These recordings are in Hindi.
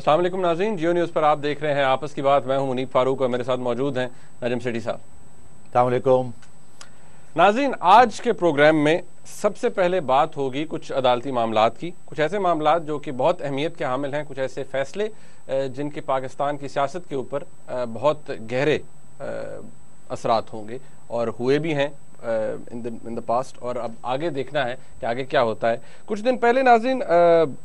अस्सलाम वालेकुम नाज़रीन, जियो न्यूज़ पर आप देख रहे हैं आपस की बात। मैं हूं मुनीब फारूक और मेरे साथ मौजूद हैं नजम सेठी साहब। अस्सलाम वालेकुम नाज़रीन, आज के प्रोग्राम में सबसे पहले बात होगी कुछ अदालती मामलात की, कुछ ऐसे मामलात जो कि बहुत अहमियत के हामिल हैं, कुछ ऐसे फैसले जिनके पाकिस्तान की सियासत के ऊपर बहुत गहरे असरात होंगे और हुए भी हैं इन द पास्ट, और अब आगे देखना है कि आगे क्या होता है। कुछ दिन पहले नाज़रीन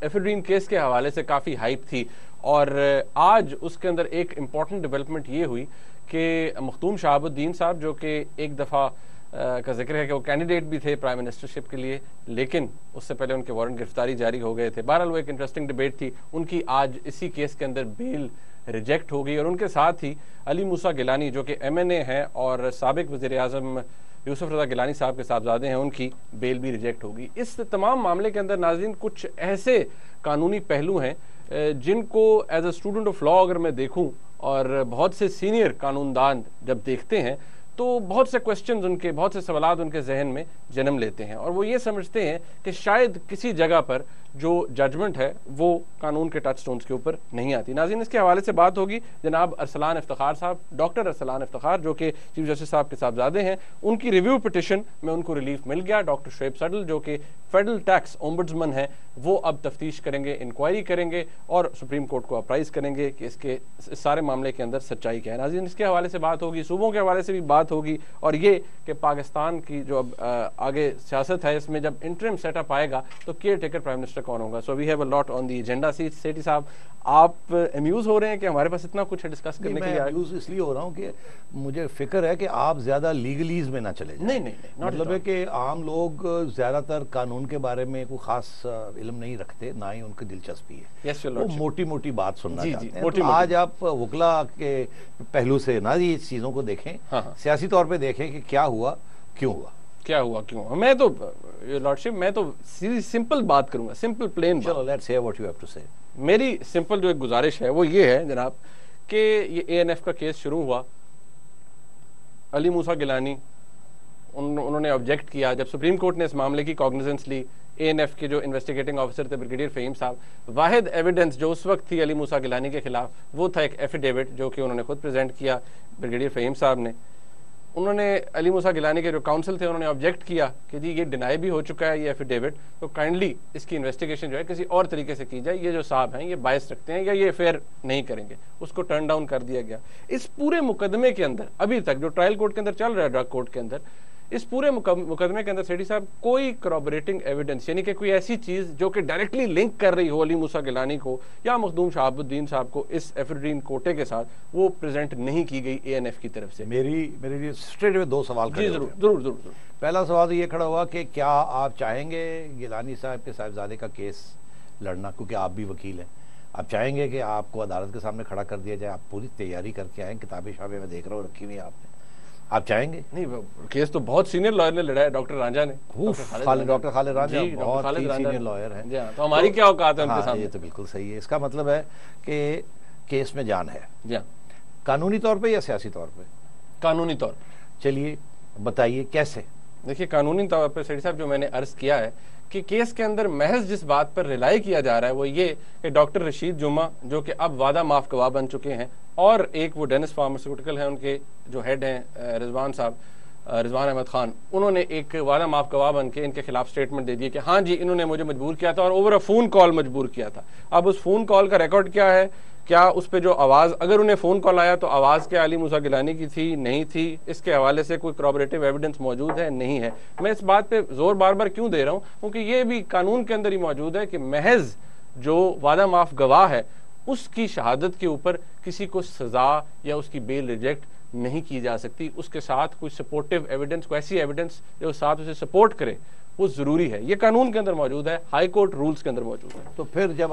एफिड्रीन केस के हवाले से काफ़ी हाइप थी और आज उसके अंदर एक इम्पॉर्टेंट डेवलपमेंट ये हुई कि मखदूम शहाबुद्दीन साहब, जो कि एक दफ़ा का जिक्र है कि वो कैंडिडेट भी थे प्राइम मिनिस्टरशिप के लिए, लेकिन उससे पहले उनके वारंट गिरफ्तारी जारी हो गए थे। बहरहाल वो एक इंटरेस्टिंग डिबेट थी। उनकी आज इसी केस के अंदर बेल रिजेक्ट हो गई और उनके साथ ही अली मूसा गिलानी, जो कि MNA हैं और साबिक वज़ीर आज़म यूसुफ रज़ा गिलानी साहब के साहबजादे हैं, उनकी बेल भी रिजेक्ट होगी। इस तमाम मामले के अंदर नाज़रीन कुछ ऐसे कानूनी पहलू हैं जिनको as a student of law अगर मैं देखूं और बहुत से सीनियर कानूनदान जब देखते हैं तो बहुत से क्वेश्चंस उनके, बहुत से सवालात उनके जहन में जन्म लेते हैं और वो ये समझते हैं कि शायद किसी जगह पर जो जजमेंट है वो कानून के टच स्टोन्स के ऊपर नहीं आती। नाज़रीन, इसके हवाले से बात होगी जनाब अरसलान इफ्तिखार साहब, डॉक्टर अरसलान इफ्तिखार, जो कि चीफ जस्टिस साहब के साहबजादे हैं। उनकी रिव्यू पिटिशन में उनको रिलीफ मिल गया। डॉक्टर शुएब सडल, जो कि फेडरल टैक्स ओम्बुड्समैन है, वो अब तफ्तीश करेंगे, इंक्वायरी करेंगे और सुप्रीम कोर्ट को अप्राइज करेंगे कि इसके इस सारे मामले के अंदर सच्चाई क्या है। नाज़रीन, इसके हवाले से बात होगी, सूबों के हवाले से भी बात होगी और ये कि पाकिस्तान की जो अब आगे सियासत है इसमें जब इंटरिम सेटअप आएगा तो केयर टेकर प्राइम मिनिस्टर कौन होगा। So we have a lot on the agenda. Sethi साहब, आप अम्यूज हो रहे हैं कि हमारे पास इतना कुछ है डिस्कस करने के लिए? मैं अम्यूज इसलिए हो रहा हूँ कि मुझे फिक्र है कि आप ज्यादा लीगलीज में ना चले जाएं। नहीं, मतलब है कि आम लोग ज्यादातर कानून के बारे में कोई खास इल्म नहीं रखते, ना ही उनकी दिलचस्पी है। वो मोटी मोटी बात सुनना चाहते हैं। तो आज आप वकला के पहलू से ना ये चीजों को देखें, सियासी तौर पर देखें कि क्या हुआ, क्यों हुआ, क्या हुआ, क्यों। मैं तो लॉर्डशिप, मैं तो सिंपल बात करूंगा, सिंपल प्लेन। चलो, let's hear what you have to say. मेरी सिंपल जो एक गुजारिश है वो ये है जनाब कि ये ANF का केस शुरू हुआ, अली मूसा गिलानी उन्होंने ऑब्जेक्ट किया। जब सुप्रीम कोर्ट ने इस मामले की कॉग्निजेंस ली, ANF के जो इन्वेस्टिगेटिंग ऑफिसर थे ब्रिगेडियर फ़हीम साहब, वाहिद एविडेंस जो उस वक्त थी अली मूसा गिलानी के खिलाफ वो था एक एफिडेविट जो कि उन्होंने खुद प्रेजेंट किया ब्रिगेडियर फ़हीम साहब ने। उन्होंने अली मूसा गिलानी के जो काउंसिल थे उन्होंने ऑब्जेक्ट किया कि जी ये डिनाई भी हो चुका है ये एफिडेविट, तो काइंडली इसकी इन्वेस्टिगेशन जो है किसी और तरीके से की जाए, ये जो साहब हैं ये बायस रखते हैं या ये फेयर नहीं करेंगे। उसको टर्न डाउन कर दिया गया। इस पूरे मुकदमे के अंदर अभी तक जो ट्रायल कोर्ट के अंदर चल रहा है, ड्रग कोर्ट के अंदर, इस पूरे मुकदमे के अंदर सेठी साहब कोई करॉबरेटिंग एविडेंस यानी कि कोई ऐसी चीज जो कि डायरेक्टली लिंक कर रही हो अली मूसा गिलानी को या मखदूम शहाबुद्दीन साहब को इस एफिड्रीन कोटे के साथ, वो प्रेजेंट नहीं की गई ANF की तरफ से। मेरे लिए स्ट्रेट में दो सवाल खड़े। जरूर। पहला सवाल तो ये खड़ा हुआ कि क्या आप चाहेंगे गिलानी साहब के साहिबजादे का केस लड़ना, क्योंकि आप भी वकील हैं, आप चाहेंगे कि आपको अदालत के सामने खड़ा कर दिया जाए? आप पूरी तैयारी करके आए, किताबें शाबे में देख रहा हूँ रखी हुई है आपने, आप चाहेंगे? नहीं, केस तो बहुत सीनियर लॉयर ने लड़ा है, डॉक्टर रांझा ने, डॉक्टर खालिद रांझा बहुत ही सीनियर लॉयर हैं। तो हमारी क्या औकात है उनके सामने? ये तो बिल्कुल सही है। इसका मतलब है कि केस में जान है, जी, कानूनी तौर पे या सियासी तौर पे? कानूनी तौर। चलिए बताइए कैसे। देखिए, कानूनी तौर पर सेठी साहब जो मैंने अर्ज किया है कि केस के अंदर महज जिस बात पर रिलाई किया जा रहा है वो ये कि डॉक्टर रशीद जुम्मा, जो कि अब वादा माफ गवाह बन चुके हैं, और एक वो डेनिस फार्मास्यूटिकल है उनके जो हेड हैं रिजवान साहब, रिजवान अहमद खान, उन्होंने एक वादा माफ गवाह बन के इनके खिलाफ स्टेटमेंट दे दिए कि हाँ जी इन्होंने मुझे मजबूर किया था और ओवर अ फोन कॉल मजबूर किया था। अब उस फोन कॉल का रिकॉर्ड क्या है, क्या उस पर जो आवाज़, अगर उन्हें फ़ोन कॉल आया तो आवाज़ क्या अली मूसा गिलानी की थी, नहीं थी, इसके हवाले से कोई करॉबरेटिव एविडेंस मौजूद है, नहीं है। मैं इस बात पे जोर बार बार क्यों दे रहा हूँ, क्योंकि ये भी कानून के अंदर ही मौजूद है कि महज जो वादा माफ गवाह है उसकी शहादत के ऊपर किसी को सज़ा या उसकी बेल रिजेक्ट नहीं की जा सकती। उसके साथ कोई सपोर्टिव एविडेंस, कोई ऐसी एविडेंस जो साथ उसे सपोर्ट करे, वो ज़रूरी है। ये कानून के अंदर मौजूद है, हाई कोर्ट रूल्स के अंदर मौजूद है। तो फिर जब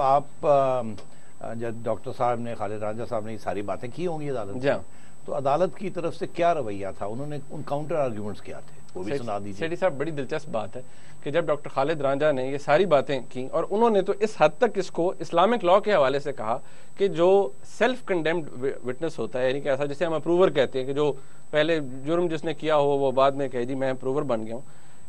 डॉक्टर साहब ने, खालिद रांझा साहब ने ये सारी बातें की होंगी अदालत में, तो अदालत की तरफ से क्या रवैया था? उन्होंने उन काउंटर आर्ग्यूमेंट्स क्या थे, वो भी सुना दीजिए। सेठी साहब, बड़ी दिलचस्प बात है कि जब डॉक्टर खालिद रांझा ने ये सारी बातें की और उन्होंने तो इस हद तक इसको इस्लामिक लॉ के हवाले से कहा कि जो सेल्फ कंडेम्ड विटनेस होता है, यानी कि ऐसा जिसे हम अप्रूवर कहते हैं कि जो पहले जुर्म जिसने किया हो वो बाद में कहे जी मैं अप्रूवर बन गया हूँ,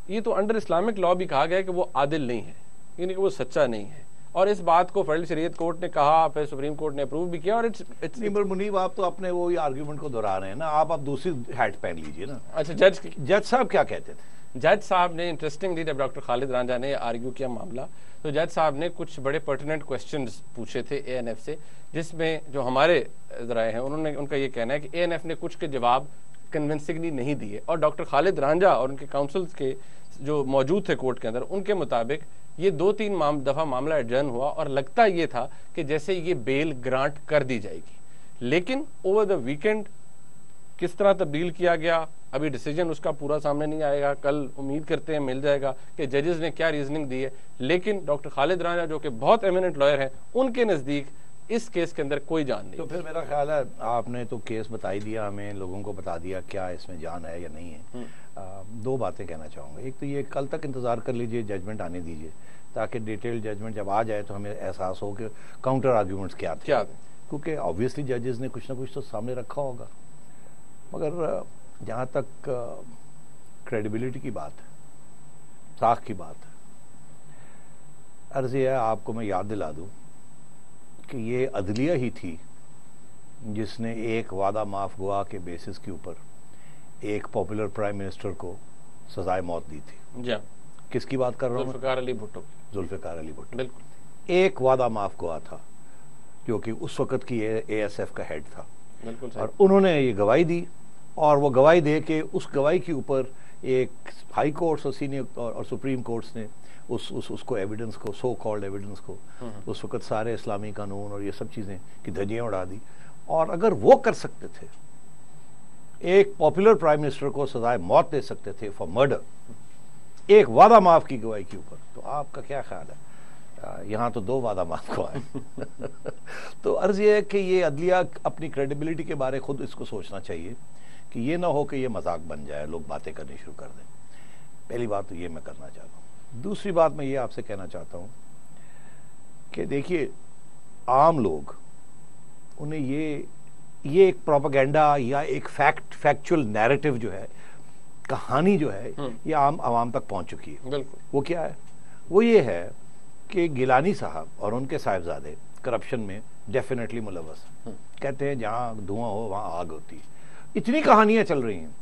ये तो अंडर इस्लामिक लॉ भी कहा गया है कि वो आदिल नहीं है, यानी कि वो सच्चा नहीं है। और इस बात को फेडरल शरीयत कोर्ट ने कहा, फिर सुप्रीम कोर्ट ने अप्रूव भी किया। और इट्स नहीं, मुनीब आप तो अपने वो आर्ग्यूमेंट को दोहरा रहे हैं ना, आप दूसरी हैट पहन लीजिए ना। अच्छा, जज साहब क्या कहते थे? जज साहब ने इंटरेस्टिंगली जब डॉक्टर खालिद रांझा ने आर्ग्यू किया मामला, तो जज साहब ने कुछ बड़े पर्टिनेंट क्वेश्चंस पूछे थे एएनएफ से, जिसमें जो हमारे राय हैं उनका ये कहना है कि एएनएफ ने कुछ के जवाब कन्विंसिंगली नहीं दिए, और डॉक्टर खालिद रांझा और उनके काउंसिल्स के जो मौजूद थे कोर्ट के अंदर, उनके मुताबिक ये 2-3 दफ़ा मामला एडजर्न हुआ और लगता ये था कि जैसे ये बेल ग्रांट कर दी जाएगी, लेकिन ओवर द वीकेंड किस तरह तब्दील किया गया अभी डिसीजन उसका पूरा सामने नहीं आएगा। कल उम्मीद करते हैं मिल जाएगा कि जजेस ने क्या रीजनिंग दी है। लेकिन डॉक्टर खालिद रांझा जो कि बहुत एमिनेंट लॉयर हैं, उनके नज़दीक इस केस के अंदर कोई जान नहीं। तो फिर मेरा ख्याल है आपने तो केस बता ही दिया, हमें लोगों को बता दिया क्या इसमें जान है या नहीं है। दो बातें कहना चाहूँगा। एक तो ये कल तक इंतज़ार कर लीजिए, जजमेंट आने दीजिए, ताकि डिटेल जजमेंट जब आ जाए तो हमें एहसास हो कि काउंटर आर्ग्यूमेंट्स क्या थे, क्योंकि ऑब्वियसली जजेस ने कुछ ना कुछ तो सामने रखा होगा। मगर जहाँ तक क्रेडिबिलिटी की बात है, साख की बात है, अर्ज़ है आपको मैं याद दिला दूँ कि ये अदलिया ही थी जिसने एक वादा माफ गुआ के बेसिस के ऊपर एक पॉपुलर प्राइम मिनिस्टर को सजाए मौत दी थी। किसकी बात कर रहा हूँ? जुल्फ़िकार अली भुट्टो। जुल्फ़िकार अली भुट्टो, बिल्कुल। एक वादा माफ गुआ था जो कि उस वक़्त की ASF का हेड था, बिल्कुल। और उन्होंने ये गवाही दी, और वो गवाही दे के उस गवाही के ऊपर एक हाई कोर्ट्स और सीनियर और सुप्रीम कोर्ट्स ने उसको एविडेंस को, सो कॉल्ड एविडेंस को, उस वक़्त सारे इस्लामी कानून और ये सब चीज़ें की धज्जियाँ उड़ा दी। और अगर वो कर सकते थे, एक पॉपुलर प्राइम मिनिस्टर को सजाए मौत दे सकते थे फॉर मर्डर, एक वादा माफ की गवाही के ऊपर, तो आपका क्या ख्याल है? यहाँ तो 2 वादा माफ को आए। तो अर्ज़ ये है कि ये अदलिया अपनी क्रेडिबिलिटी के बारे खुद इसको सोचना चाहिए कि ये ना हो कि ये मजाक बन जाए, लोग बातें करनी शुरू कर दें। पहली बात तो ये मैं करना चाहता हूँ। दूसरी बात मैं ये आपसे कहना चाहता हूँ कि देखिए, आम लोग उन्हें ये एक प्रोपेगेंडा या एक फैक्चुअल नैरेटिव जो है, कहानी जो है, ये आवाम तक पहुंच चुकी है। बिल्कुल। वो क्या है? वो ये है कि गिलानी साहब और उनके साहिबजादे करप्शन में डेफिनेटली मुलव्वस हैं। कहते हैं जहाँ धुआं हो वहाँ आग होती है। इतनी कहानियां चल रही हैं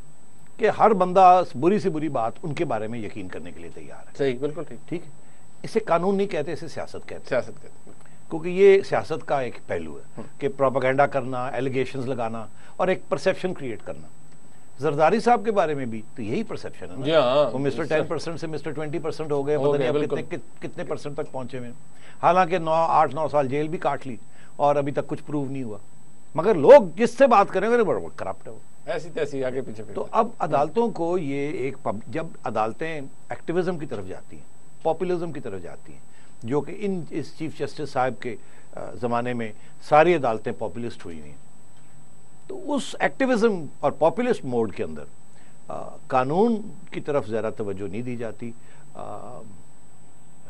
कि हर बंदा बुरी से बुरी बात उनके बारे में यकीन करने के लिए तैयार है। सही, बिल्कुल ठीक है। इसे कानून नहीं कहते, इसे सियासत कहते हैं। क्योंकि ये सियासत का एक पहलू है कि प्रोपेगेंडा करना, एलिगेशंस लगाना और एक परसेप्शन क्रिएट करना। जरदारी साहब के बारे में भी तो यही परसेप्शन है ना, वो मिस्टर 10% से मिस्टर 20% हो गए, पता नहीं अब कितने परसेंट तक पहुंचे हुए। हालांकि 8-9 साल जेल भी काट ली और अभी तक कुछ प्रूव नहीं हुआ, मगर लोग जिससे बात करेंगे बड़ा करप्ट है वो, ऐसी तैसी आगे पीछे। तो अब अदालतों को ये जब अदालतें एक्टिविज्म की तरफ जाती हैं, पॉपुलिज्म की तरफ जाती हैं, जो कि इस चीफ जस्टिस साहब के ज़माने में सारी अदालतें पॉपुलिस्ट हुई हुई, तो उस एक्टिविज्म और पॉपुलिस्ट मोड के अंदर कानून की तरफ ज़्यादा तवज्जो नहीं दी जाती।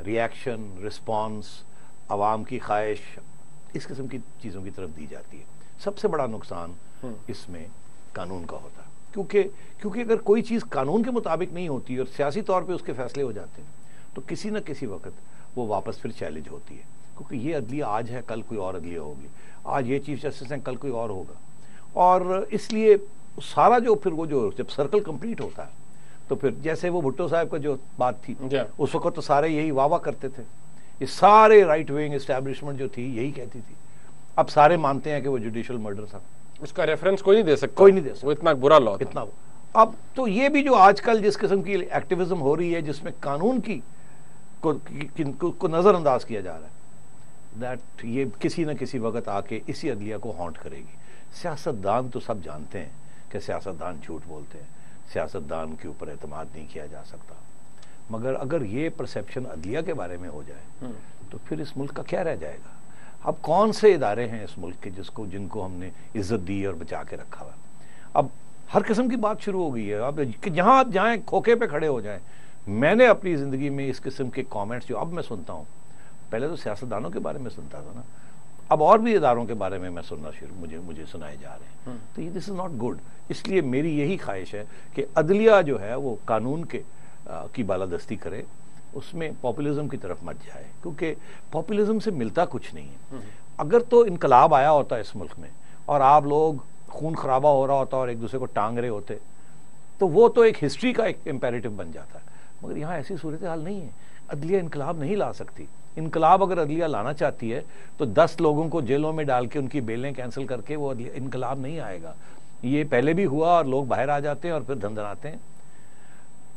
रिएक्शन, रिस्पॉन्स, आवाम की ख्वाहिश, इस किस्म की चीज़ों की तरफ दी जाती है। सबसे बड़ा नुकसान इसमें कानून का होता है, क्योंकि अगर कोई चीज़ कानून के मुताबिक नहीं होती और सियासी तौर पे उसके फैसले हो जाते हैं, तो किसी न किसी वक्त वो वापस फिर चैलेंज होती है। क्योंकि ये अदलिया आज है, कल कोई और अदलिया होगी, आज ये चीफ जस्टिस हैं, कल कोई और होगा, और इसलिए सारा जो फिर वो जो जब सर्कल कंप्लीट होता है, तो फिर जैसे वो भुट्टो साहब का जो बात थी, उस वक्त तो सारे यही वाह करते थे, ये सारे राइट विंग एस्टैब्लिशमेंट जो थी यही कहती थी। अब सारे मानते हैं कि वो जुडिशियल मर्डर था, उसका रेफरेंस कोई नहीं दे सकता, कोई नहीं दे सकता, वो इतना बुरा लॉ, इतना। अब तो ये भी जो आजकल जिस किस्म की एक्टिविज्म हो रही है, जिसमें कानून की को नजरअंदाज किया जा रहा है, दैट ये किसी न किसी वक्त आके इसी अदलिया को हॉन्ट करेगी। सियासतदान तो सब जानते हैं कि सियासतदान झूठ बोलते हैं, सियासतदान के ऊपर एतमाद नहीं किया जा सकता, मगर अगर ये परसेप्शन अदलिया के बारे में हो जाए तो फिर इस मुल्क का क्या रह जाएगा? अब कौन से इदारे हैं इस मुल्क के जिनको हमने इज्जत दी और बचा के रखा हुआ? अब हर किस्म की बात शुरू हो गई है। अब जहाँ आप जाएँ खोखे पे खड़े हो जाएं। मैंने अपनी ज़िंदगी में इस किस्म के कमेंट्स जो अब मैं सुनता हूँ, पहले तो सियासतदानों के बारे में सुनता था ना, अब और भी इदारों के बारे में मैं सुनना मुझे सुनाए जा रहे हैं, तो ये दिस इज़ नॉट गुड। इसलिए मेरी यही ख्वाहिश है कि अदलिया जो है वो कानून की बालादस्ती करे, उसमें पॉपुलिज्म की तरफ मत जाए, क्योंकि पॉपुलिज्म से मिलता कुछ नहीं है। अगर तो इनकलाब आया होता इस मुल्क में और आप लोग खून खराबा हो रहा होता और एक दूसरे को टांग रहे होते, तो वो तो एक हिस्ट्री का एक इम्पेरेटिव बन जाता है। मगर यहाँ ऐसी सूरत हाल नहीं है। अदलिया इनकलाब नहीं ला सकती। इनकलाब अगर अदलिया लाना चाहती है तो 10 लोगों को जेलों में डाल के उनकी बेलें कैंसिल करके वो इनकलाब नहीं आएगा। ये पहले भी हुआ और लोग बाहर आ जाते हैं और फिर धंधनाते हैं।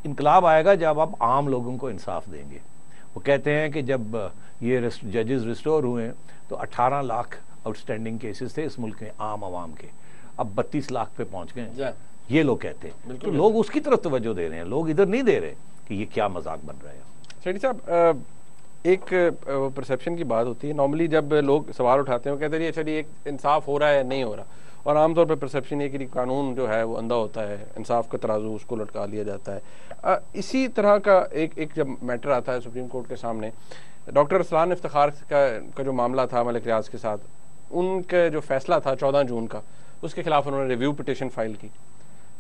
इनकलाब आएगा जब आप आम लोगों को इंसाफ देंगे। वो कहते हैं कि जब ये जजेस रिस्टोर हुए तो 18 लाख आउटस्टैंडिंग केसेस थे इस मुल्क में आम आवाम के, अब 32 लाख पे पहुंच गए, ये लोग कहते हैं। तो लोग उसकी तरफ तवज्जो दे रहे हैं, लोग इधर नहीं दे रहे कि ये क्या मजाक बन रहा है। शेट्टी साहब, एक परसेप्शन की बात होती है, नॉर्मली जब लोग सवाल उठाते हैं वो कहते हैं अच्छा एक इंसाफ हो रहा है नहीं हो रहा, और आमतौर पर परसेप्शन ये कि कानून जो है वो अंधा होता है, इंसाफ का तराजू उसको लटका लिया जाता है। इसी तरह का एक जब मैटर आता है सुप्रीम कोर्ट के सामने, डॉक्टर अरसलान इफ्तिखार का जो मामला था मलिक रियाज के साथ, उनका जो फैसला था 14 जून का, उसके खिलाफ उन्होंने रिव्यू पिटिशन फाइल की।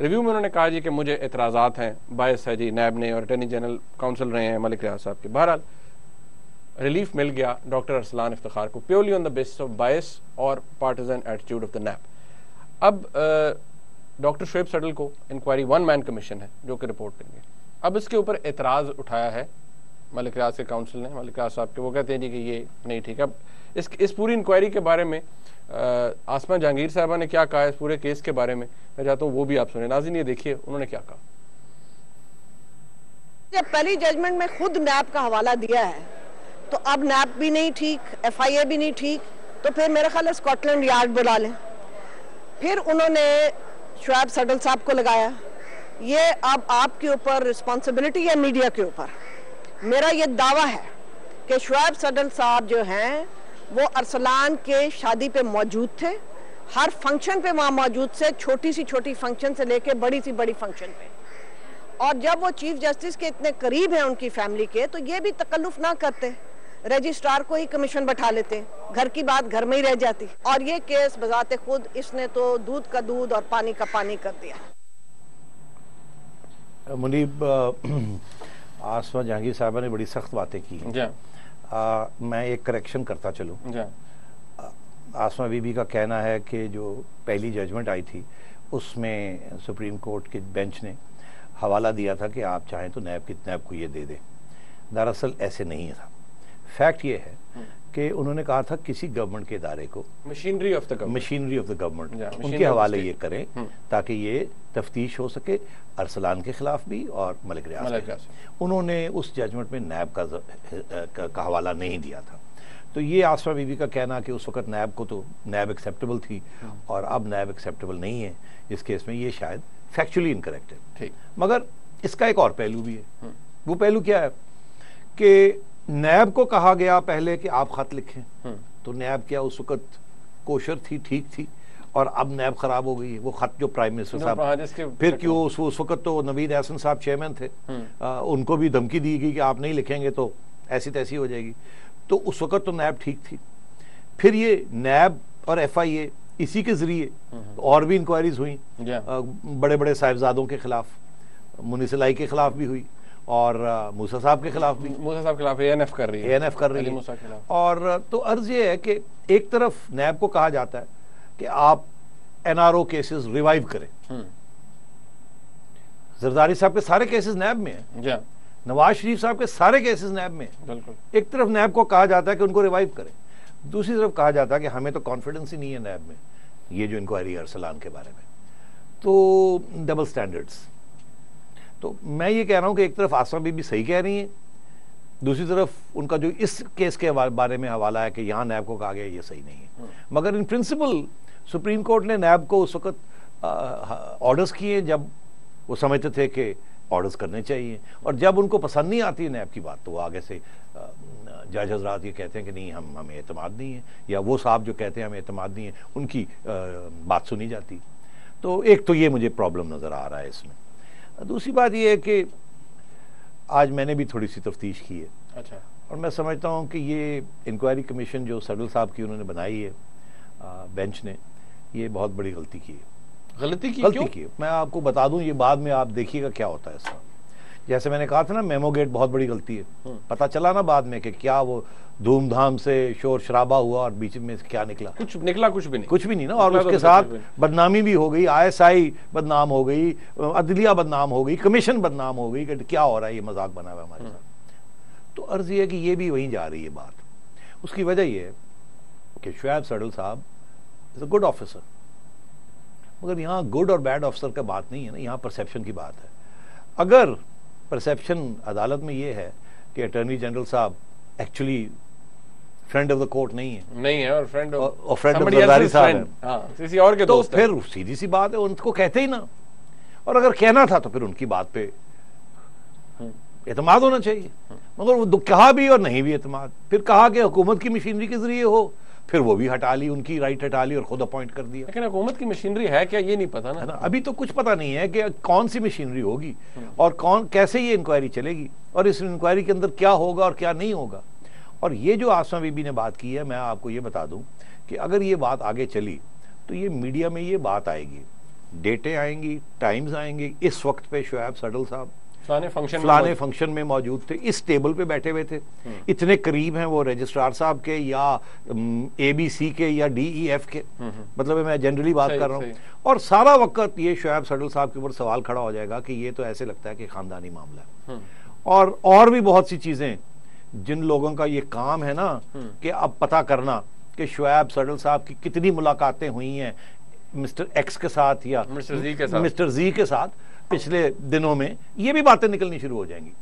रिव्यू में उन्होंने कहा जी कि मुझे एतराज़ात हैं, बायस है जी नैब ने और अटॉर्नी जनरल काउंसिल रहे हैं मलिक रियाज साहब के। बहरहाल रिलीफ मिल गया डॉक्टर अरसलान इफ्तिखार को purely on the basis of बायस और पार्टिजन एटीट्यूड ऑफ द नैब। अब डॉक्टर शुएब सडल को इंक्वायरी 1 मैन कमीशन है जो कि रिपोर्ट करेंगे। अब इसके ऊपर एतराज़ उठाया है मलिक रियाज के काउंसिल ने, मलिक रियाज साहब के, वो कहते हैं जी कि ये नहीं ठीक। अब इस पूरी इंक्वायरी के बारे में आसमा जहांगीर साहबा ने क्या कहा, इस पूरे केस के बारे में मैं चाहता हूँ वो भी आप सुने। नाज़रीन ये देखिए उन्होंने क्या कहा। जब पहली जजमेंट में खुद नैब का हवाला दिया है तो अब नैब भी नहीं ठीक, FIA भी नहीं ठीक, तो फिर मेरा ख्याल है स्कॉटलैंड यार्ड बुला लें। फिर उन्होंने शुएब सडल साहब को लगाया। ये अब आपके ऊपर रिस्पॉन्सिबिलिटी है मीडिया के ऊपर। मेरा ये दावा है कि शुएब सडल साहब जो हैं वो अरसलान के शादी पे मौजूद थे, हर फंक्शन पे वहाँ मौजूद थे, छोटी सी छोटी फंक्शन से लेके बड़ी सी बड़ी फंक्शन पे। और जब वो चीफ जस्टिस के इतने करीब हैं उनकी फैमिली के, तो ये भी तकल्लुफ ना करते, रजिस्ट्रार को ही कमीशन बैठा लेते, घर की बात घर में ही रह जाती। और ये केस बजाते खुद इसने तो दूध का दूध और पानी का पानी कर दिया। मुनीब, आसमा जहांगीर साहबा ने बड़ी सख्त बातें की। मैं एक करेक्शन करता चलूँ। आसमा बीबी का कहना है कि जो पहली जजमेंट आई थी उसमें सुप्रीम कोर्ट के बेंच ने हवाला दिया था कि आप चाहें तो नैब को ये दे दें। दरअसल ऐसे नहीं था। फैक्ट ये है कि उन्होंने कहा था किसी गवर्नमेंट के इदारे को, मशीनरी ऑफ द गवर्नमेंट उनके हवाले ये करें ताकि ये तफ्तीश हो सके अरसलान के खिलाफ भी और मलिक रियाज। उन्होंने उस जजमेंट में नैब का हवाला नहीं दिया था। तो ये आसमा बीबी का कहना कि उस वक्त नैब को तो नैब एक्सेप्टेबल थी और अब नैब एक्सेप्टेबल नहीं है इस केस में, ये शायद फैक्चुअली इनकरेक्ट है। मगर इसका एक और पहलू भी है। वो पहलू क्या है कि नैब को कहा गया पहले कि आप खत लिखें, तो नैब क्या उस वक्त कोशर थी, ठीक थी, और अब नैब खराब हो गई है। वो खत जो प्राइम मिनिस्टर साहब, फिर क्यों उस वक्त तो नवीद एहसन साहब चेयरमैन थे, उनको भी धमकी दी गई कि आप नहीं लिखेंगे तो ऐसी तैसी हो जाएगी। तो उस वक्त तो नैब ठीक थी। फिर ये नैब और FIA इसी के जरिए और भी इंक्वायरीज हुई, बड़े बड़े साहिबजादों के खिलाफ, मुनिसलाई के खिलाफ भी हुई और मूसा साहब के खिलाफ भी। मूसा साहब के खिलाफ ANF कर रही है। और तो अर्ज ये है कि एक तरफ नैब को कहा जाता है कि आप NRO केसेस रिवाइव करें। जरदारी साहब के सारे केसेस नैब में हैं, नवाज शरीफ साहब के सारे केसेस नैब में हैं। एक तरफ नैब को कहा जाता है कि उनको रिवाइव करें, दूसरी तरफ कहा जाता है कि हमें तो कॉन्फिडेंस ही नहीं है नैब में, ये जो इंक्वायरी अरसलान के बारे में। तो डबल स्टैंडर्ड्स। तो मैं ये कह रहा हूं कि एक तरफ आसमा बीबी सही कह रही है, दूसरी तरफ उनका जो इस केस के बारे में हवाला है कि यहां नैब को कहा गया ये सही नहीं है। मगर इन प्रिंसिपल सुप्रीम कोर्ट ने नैब को उस वक्त ऑर्डर्स किए जब वो समझते थे कि ऑर्डर्स करने चाहिए, और जब उनको पसंद नहीं आती है नैब की बात तो वो आगे से जज हजरात ये कहते हैं कि नहीं हमें एतमाद नहीं है, या वो साहब जो कहते हैं हमें एतमाद नहीं है उनकी बात सुनी जाती। तो एक तो ये मुझे प्रॉब्लम नज़र आ रहा है इसमें। दूसरी बात ये है कि आज मैंने भी थोड़ी सी तफ्तीश की है। अच्छा। और मैं समझता हूँ कि ये इंक्वायरी कमीशन जो सडल साहब की उन्होंने बनाई है बेंच ने, ये बहुत बड़ी गलती की है। गलती की? मैं आपको बता दूं, ये बाद में आप देखिएगा क्या होता है इसका। जैसे मैंने कहा था ना, मेमोगेट बहुत बड़ी गलती है। पता चला ना बाद में कि क्या वो धूमधाम से शोर शराबा हुआ और बीच में क्या निकला, कुछ निकला कुछ भी नहीं ना। और उसके साथ बदनामी भी हो गई, ISI बदनाम हो गई, अदलिया बदनाम हो गई, कमीशन बदनाम हो गई कि क्या हो रहा है, ये मजाक बना हुआ हमारे साथ। तो अर्ज ये है कि ये भी वहीं जा रही है बात। उसकी वजह ये है कि शुएब सडल साहब इज अ गुड ऑफिसर, मगर यहाँ गुड और बैड ऑफिसर का बात नहीं है ना, यहाँ परसेप्शन की बात है। अगर परसेप्शन अदालत में ये है कि अटॉर्नी जनरल साहब actually friend of the court नहीं है और फ्रेंड ऑफ जरदारी साहब है, किसी और के दोस्त, तो फिर सीधी सी बात है उनको कहते ही ना। और अगर कहना था तो फिर उनकी बात पे एतमाद होना चाहिए, मगर वो कहा भी और नहीं भी एतमाद। फिर कहा कि हुकूमत की मशीनरी के जरिए हो, फिर वो भी हटा ली, उनकी राइट हटा ली और खुद अपॉइंट कर दिया। लेकिन हुकूमत की मशीनरी है क्या, ये नहीं पता ना। अभी तो कुछ पता नहीं है कि कौन सी मशीनरी होगी और कौन कैसे ये इंक्वायरी चलेगी और इस इंक्वायरी के अंदर क्या होगा और क्या नहीं होगा। और ये जो आसमा बीबी ने बात की है, मैं आपको ये बता दूं कि अगर ये बात आगे चली तो ये मीडिया में ये बात आएगी, डेटे आएंगी, टाइम्स आएंगे। इस वक्त पे शुएब सडल साहब फलाने फंक्शन में मौजूद थे, इस टेबल पे बैठे हुए थे, इतने करीब हैं वो रजिस्ट्रार साहब के या ABC के या DEF के, मतलब मैं जनरली बात कर रहा हूँ। और सारा वक्त ये शुएब सडल साहब के ऊपर सवाल खड़ा हो जाएगा कि ये तो ऐसे लगता है कि खानदानी मामला है। और भी बहुत सी चीजें जिन लोगों का ये काम है ना कि अब पता करना कि शुएब सडल साहब की कितनी मुलाकातें हुई हैं मिस्टर X के साथ या मिस्टर Z के साथ पिछले दिनों में, ये भी बातें निकलनी शुरू हो जाएंगी।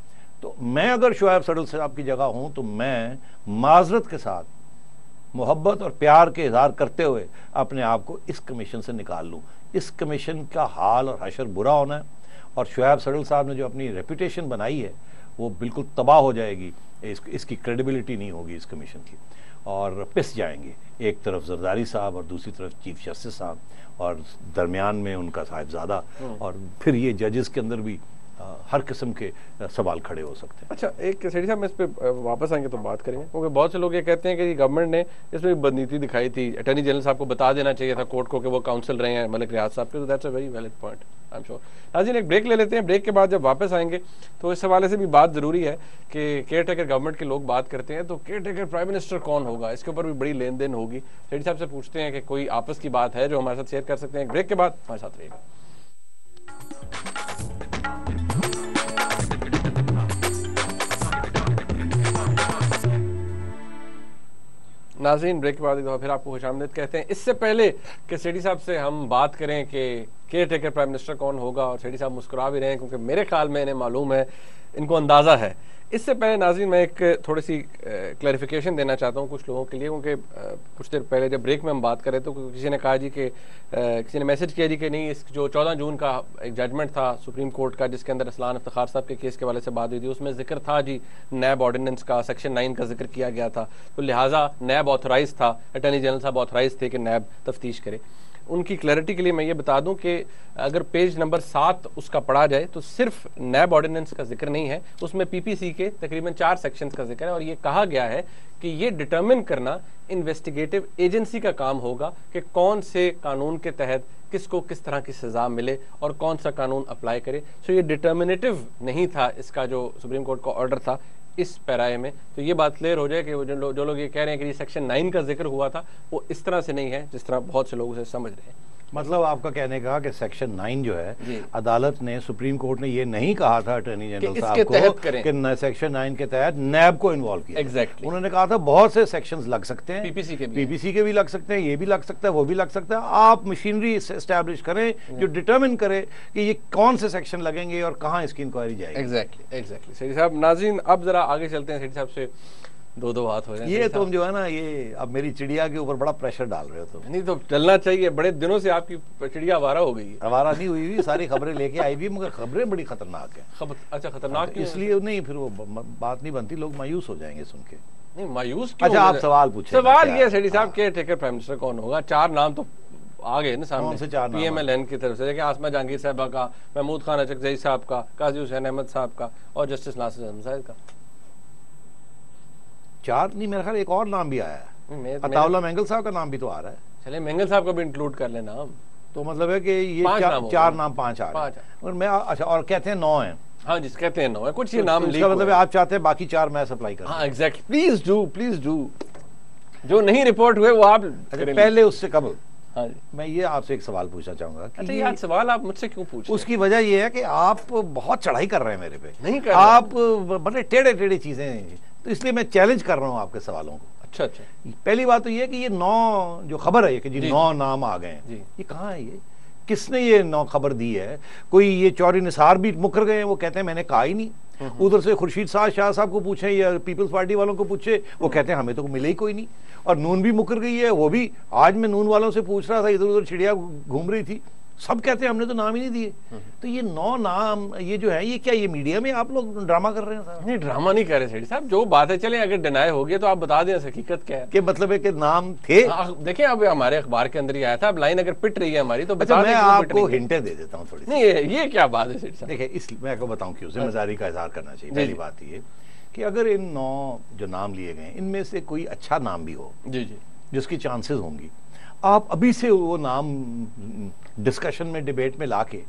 तो मैं अगर शुएब सडल साहब की जगह हूं तो मैं माजरत के साथ, मोहब्बत और प्यार के इजहार करते हुए अपने आप को इस कमीशन से निकाल लूं। इस कमीशन का हाल और हशर बुरा होना है और शुएब सडल साहब ने जो अपनी रेपुटेशन बनाई है वो बिल्कुल तबाह हो जाएगी। इसकी क्रेडिबिलिटी नहीं होगी इस कमीशन की, और पिस जाएंगे। एक तरफ जरदारी साहब और दूसरी तरफ चीफ जस्टिस साहब और दरमियान में उनका साहिबजादा, और फिर ये जजेस के अंदर भी हर किस्म के सवाल खड़े हो सकते हैं। अच्छा, एक सेठी साहब, मैं इस पे वापस आएंगे तो बात करेंगे, क्योंकि बहुत से लोग ये कहते हैं कि गवर्नमेंट ने इसमें बदनीति दिखाई थी, अटॉर्नी जनरल साहब को बता देना चाहिए था कोर्ट को कि वो काउंसिल रहे हैं मलिक रियाज साहब के। तो that's a very valid point, I am sure. नाज़रीन, एक ब्रेक ले लेते हैं। ब्रेक के बाद जब वापस आएंगे तो इस हवाले से भी बात जरूरी है कि केयर टेकर गवर्नमेंट के लोग बात करते हैं, तो केयर टेकर प्राइम मिनिस्टर कौन होगा, इसके ऊपर भी बड़ी लेन देन होगी। सेठी साहब से पूछते हैं कि कोई आपस की बात है जो हमारे साथ शेयर कर सकते हैं। ब्रेक के बाद हमारे साथ रहिएगा। नाज़रीन, ब्रेक के बाद एक दफ़ा फिर आपको खुशामदीद कहते हैं। इससे पहले कि सेठी साहब से हम बात करें कि केयर टेकर प्राइम मिनिस्टर कौन होगा, और सेठी साहब मुस्कुरा भी रहे हैं क्योंकि मेरे ख्याल में इन्हें मालूम है, इनको अंदाज़ा है। इससे पहले नाज़रीन, मैं एक थोड़ी सी क्लैरिफिकेशन देना चाहता हूँ कुछ लोगों के लिए, क्योंकि कुछ देर पहले जब ब्रेक में हम बात करें तो किसी ने कहा जी कि किसी ने मैसेज किया जी कि नहीं, इस जो 14 जून का एक जजमेंट था सुप्रीम कोर्ट का जिसके अंदर असलान इफ्तिखार साहब के केस के वाले से बात हुई थी, उसमें जिक्र था जी नैब ऑर्डिनेंस का, सेक्शन 9 का जिक्र किया गया था, तो लिहाजा नैब ऑथराइज था, अटॉर्नी जनरल साहब ऑथराइज थे कि नैब तफ्तीश करे। उनकी क्लैरिटी के लिए मैं ये बता दूं कि अगर पेज नंबर 7 उसका पढ़ा जाए तो सिर्फ नैब ऑर्डिनेंस का जिक्र नहीं है, उसमें PPC के तकरीबन 4 सेक्शंस का जिक्र है, और ये कहा गया है कि ये डिटरमिन करना इन्वेस्टिगेटिव एजेंसी का काम होगा कि कौन से कानून के तहत किसको किस तरह की सजा मिले और कौन सा कानून अप्लाई करे। सो ये डिटर्मिनेटिव नहीं था इसका जो सुप्रीम कोर्ट का ऑर्डर था इस पैराए में। तो ये बात क्लियर हो जाए कि वो जो लोग ये कह रहे हैं कि सेक्शन 9 का जिक्र हुआ था वो इस तरह से नहीं है जिस तरह बहुत से लोग उसे समझ रहे हैं। मतलब आपका कहने का कि सेक्शन 9 जो है, अदालत ने, सुप्रीम कोर्ट ने ये नहीं कहा था अटॉर्नी जनरल साहब को कि सेक्शन 9 के तहत नैब को इन्वॉल्व किया। एग्जैक्टली, उन्होंने कहा था बहुत से सेक्शंस लग सकते हैं, PPC के भी लग सकते हैं, ये भी लग सकता है, वो भी लग सकता है। आप मशीनरी एस्टैब्लिश करें जो डिटरमिन करे कि ये कौन से सेक्शन लगेंगे और कहाँ इसकी इंक्वायरी जाएगी। एग्जैक्टली सेठी साहब। नाज़रीन, अब जरा आगे चलते हैं, सेठी साहब से दो बात हो जाए। ये तुम जो है ना, ये अब मेरी चिड़िया के ऊपर बड़ा प्रेशर डाल रहे हो तुम। नहीं तो चलना चाहिए, बड़े दिनों से आपकी चिड़िया आवारा हो गई है। आवारा नहीं हुई हुई, सारी खबरें लेके आई हुई, मगर खबरें बड़ी खतरनाक है। अच्छा, खतरनाक इसलिए नहीं, फिर वो बात नहीं बनती, लोग मायूस हो जाएंगे सुन के। नहीं मायूस क्यों? अच्छा, आप सवाल पूछे। सवाल ये सेठी साहब, केयर टेकर प्राइम मिनिस्टर कौन होगा? 4 नाम तो आ गए ना सामने, PMLN की तरफ से, आसमा जहांगीर साहबा का, महमूद खान अचकजई साहब का, काजी हुसैन अहमद साहब का और जस्टिस नासिर अहमद साहब का। 4 नहीं, मेरे ख्याल एक और नाम भी आया है, अताउल्ला मेंगल साहब का नाम भी तो आ रहा है। चले मेंगल साहब को भी इंक्लूड कर लेना हम, तो मतलब है कि ये 4 नाम 5 आ रहे हैं। और मैं, अच्छा, और कहते हैं 9 हैं, हाँ जी, कहते हैं 9 है, कुछ ये नाम लीक मतलब आप चाहते हैं बाकी 4 मैं सप्लाई करूं? हाँ एग्जैक्टली, प्लीज डू जो नहीं रिपोर्ट हुए वो आप पहले उससे कब। हाँ जी, मैं ये आपसे एक सवाल पूछना चाहूंगा कि अच्छा ये सवाल आप मुझसे क्यों पूछ रहे हैं? उसकी वजह ये है कि आप बहुत चढ़ाई कर रहे हैं मेरे पे। नहीं कर आप बड़े टेढ़े चीजें, तो इसलिए मैं चैलेंज कर रहा हूँ आपके सवालों को। अच्छा, पहली बात तो ये कि ये 9 जो खबर है कि जी 9 नाम आ गए, ये कहाँ है? ये किसने ये 9 खबर दी है? कोई ये चौरी निसार भी मुकर गए हैं, वो कहते हैं मैंने कहा ही नहीं। उधर से खुर्शीद शाह साहब को पूछे या पीपल्स पार्टी वालों को पूछे, वो कहते हैं हमें तो मिले ही कोई नहीं। और नून भी मुकर गई है, वो भी। आज मैं नून वालों से पूछ रहा था, इधर उधर चिड़िया घूम रही थी, सब कहते हैं हमने तो नाम ही नहीं दिए। तो ये 9 नाम ये जो है, ये क्या ये मीडिया में आप लोग ड्रामा कर रहे हैं साहब? नहीं ड्रामा नहीं कर रहे सेठी साहब, जो बातें चले अगर डिनाई हो गई तो आप बता दें हकीकत क्या है। कि मतलब है कि नाम थे। देखिए अब हमारे अखबार के अंदर ही आया था, अब लाइन अगर पिट रही है हमारी तो बता मैं आपको हिंटें दे देता हूँ थोड़ी। नहीं ये क्या बात है सेठी साहब? देखिए इस मैं आपको बताऊँ क्यों जिम्मेदारी का इजहार करना चाहिए। पहली बात ये कि अगर इन 9 जो नाम लिए गए इनमें से कोई अच्छा नाम भी हो जी जिसकी चांसेस होंगी, आप अभी से वो नाम डिस्कशन में डिबेट में लाके,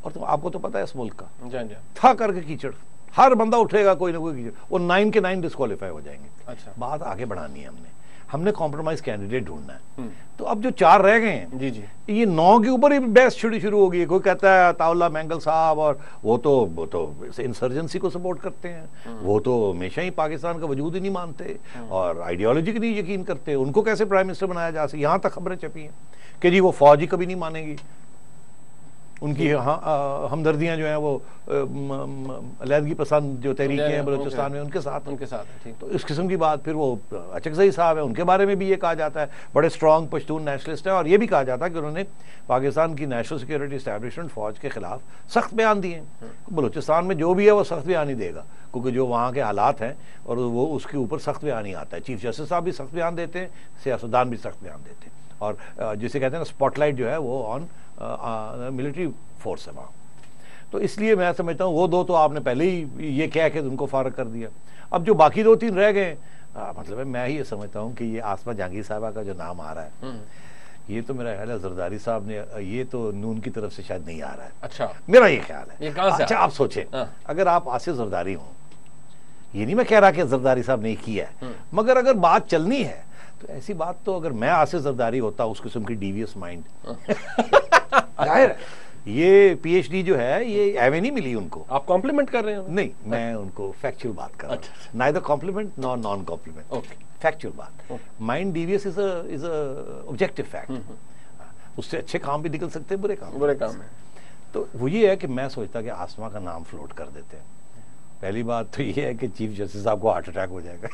और तो आपको तो पता है इस मुल्क का था करके कीचड़, हर बंदा उठेगा कोई ना कोई कीचड़, वो 9 के 9 डिस्क्वालीफाई हो जाएंगे। अच्छा, बात आगे बढ़ानी है, हमने कॉम्प्रोमाइज कैंडिडेट ढूंढना है। तो अब जो 4 रह गए हैं जी ये 9 के ऊपर ही बहस शुरू हो गई। कोई कहता है अताउल्लाह मैंगल साहब, और वो तो इंसर्जेंसी को सपोर्ट करते हैं, वो तो हमेशा ही पाकिस्तान का वजूद ही नहीं मानते और आइडियोलॉजी की नहीं यकीन करते, उनको कैसे प्राइम मिनिस्टर बनाया जा सकता? यहाँ तक खबरें छपी हैं कि जी वो फौज ही कभी नहीं मानेगी, उनकी हमदर्दियां जो हैं वो अलहदगी पसंद जो तहरीकें हैं बलूचिस्तान में उनके साथ ठीक। तो इस किस्म की बात। फिर वो अचकज़ई साहब है, उनके बारे में भी ये कहा जाता है बड़े स्ट्रॉन्ग पश्तून नेशनलिस्ट है, और ये भी कहा जाता है कि उन्होंने पाकिस्तान की नेशनल सिक्योरिटी इस्टेब्लिशमेंट फौज के खिलाफ सख्त बयान दिए हैं। बलूचिस्तान में जो भी है वो सख्त बयान ही देगा, क्योंकि जो वहाँ के हालात हैं और वो उसके ऊपर सख्त बयान ही आता है। चीफ जस्टिस साहब भी सख्त बयान देते हैं, सियासतदान भी सख्त बयान देते हैं, और जिसे कहते हैं ना स्पॉटलाइट जो है वो ऑन मिलिट्री फोर्स है वहाँ। तो इसलिए मैं समझता हूँ वो 2 तो आपने पहले ही ये कह के उनको फारग कर दिया। अब जो बाकी 2-3 रह गए, मतलब मैं ही ये समझता हूँ कि ये आसमा जहांगीर साहबा का जो नाम आ रहा है, ये तो मेरा ख्याल है जरदारी साहब ने, ये तो नून की तरफ से शायद नहीं आ रहा है। अच्छा, मेरा ये ख्याल है। ये कहां से? अच्छा आप सोचें, अगर आप आसिफ जरदारी हो, ये नहीं मैं कह रहा कि जरदारी साहब ने किया है, मगर अगर बात चलनी है तो ऐसी बात तो अगर मैं आसिफ जरदारी होता, उस किस्म की डीवियस माइंड, जाहिर है ये पीएचडी जो है ये एवं नहीं मिली उनको। आप कॉम्प्लीमेंट कर रहे हो? नहीं, मैं उनको फैक्चुअल बात कर रहा हूँ, neither compliment nor non compliment. Okay, factual बात। Mind devious is a objective fact, उससे अच्छे काम भी निकल सकते हैं, बुरे काम है। तो वो ये है कि मैं सोचता कि आसमा का नाम फ्लोट कर देते हैं। पहली बात तो ये है कि चीफ जस्टिस साहब को हार्ट अटैक हो जाएगा।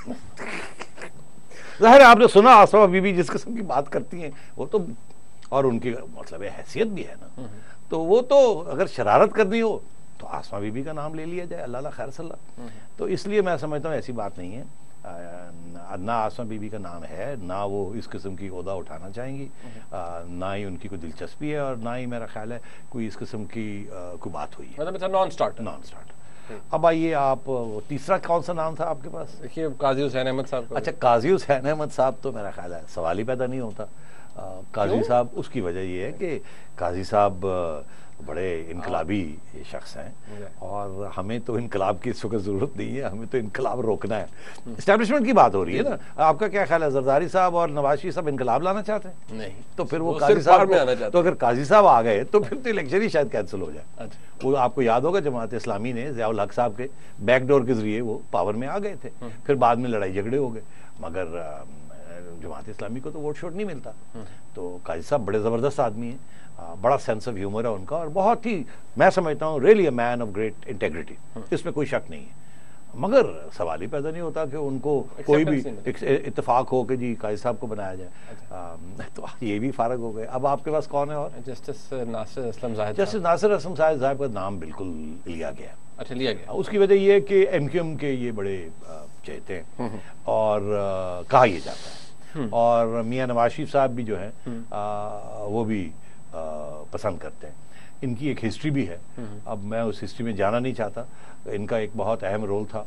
जाहिर है आपने सुना आसमा बीबी जिस किस्म की बात करती हैं वो तो, और उनकी मतलब हैसियत भी है ना, तो वो तो अगर शरारत करनी हो तो आसमा बीबी का नाम ले लिया जाए, अल्लाह खैर सल्ला। तो इसलिए मैं समझता हूँ ऐसी बात नहीं है, ना आसमा बीबी का नाम है, ना वो इस किस्म की ओहदा उठाना चाहेंगी, ना ही उनकी कोई दिलचस्पी है, और ना ही मेरा ख्याल है कोई इस किस्म की कोई बात हुई है। मतलब नॉन स्टार्टर। अब आइए आप, तीसरा कौन सा नाम था आपके पास? देखिए काजी हुसैन अहमद साहब। अच्छा, काजी हुसैन अहमद साहब तो मेरा ख्याल है सवाल ही पैदा नहीं होता। काजी साहब, उसकी वजह ये है कि काजी साहब बड़े इनकलाबी शख्स हैं, और हमें तो इनकलाब की इस वक्त ज़रूरत नहीं है, हमें तो इनकलाब रोकना है। इस्टेब्लिशमेंट की बात हो रही है ना, आपका क्या ख्याल है? जरदारी साहब और नवाज शरीफ साहब इनकलाब लाना चाहते हैं? नहीं, तो फिर वो काजी साहब, तो अगर काजी साहब आ गए तो फिर तो इलेक्शन ही शायद कैंसिल हो जाए। अच्छा। वो आपको याद होगा जमात इस्लामी ने ज़ियाउल हक साहब के बैकडोर के जरिए वो पावर में आ गए थे, फिर बाद में लड़ाई झगड़े हो गए, मगर जमात इस्लामी को तो वोट शोट नहीं मिलता। तो काजी साहब बड़े ज़बरदस्त आदमी हैं, बड़ा सेंस ऑफ ह्यूमर है उनका, और बहुत ही मैं समझता हूँ really a man of great integrity, इसमें कोई शक नहीं है। मगर सवाल ही पैदा नहीं होता कि उनको कोई भी इत्तेफाक हो कि जी काजी साहब को बनाया जाए। अच्छा। तो ये भी फारग हो गए। अब आपके पास कौन है? और जस्टिस नासिर असलम साहब। जस्टिस नासिर असलम साहब का नाम बिल्कुल लिया गया। अच्छा, लिया गया। उसकी वजह ये है कि एमक्यूएम के ये बड़े चहेते हैं और कहा यह जाता है, और मियाँ नवाज शरीफ साहब भी जो है वो भी पसंद करते हैं। इनकी एक हिस्ट्री भी है, अब मैं उस हिस्ट्री में जाना नहीं चाहता। इनका एक बहुत अहम रोल था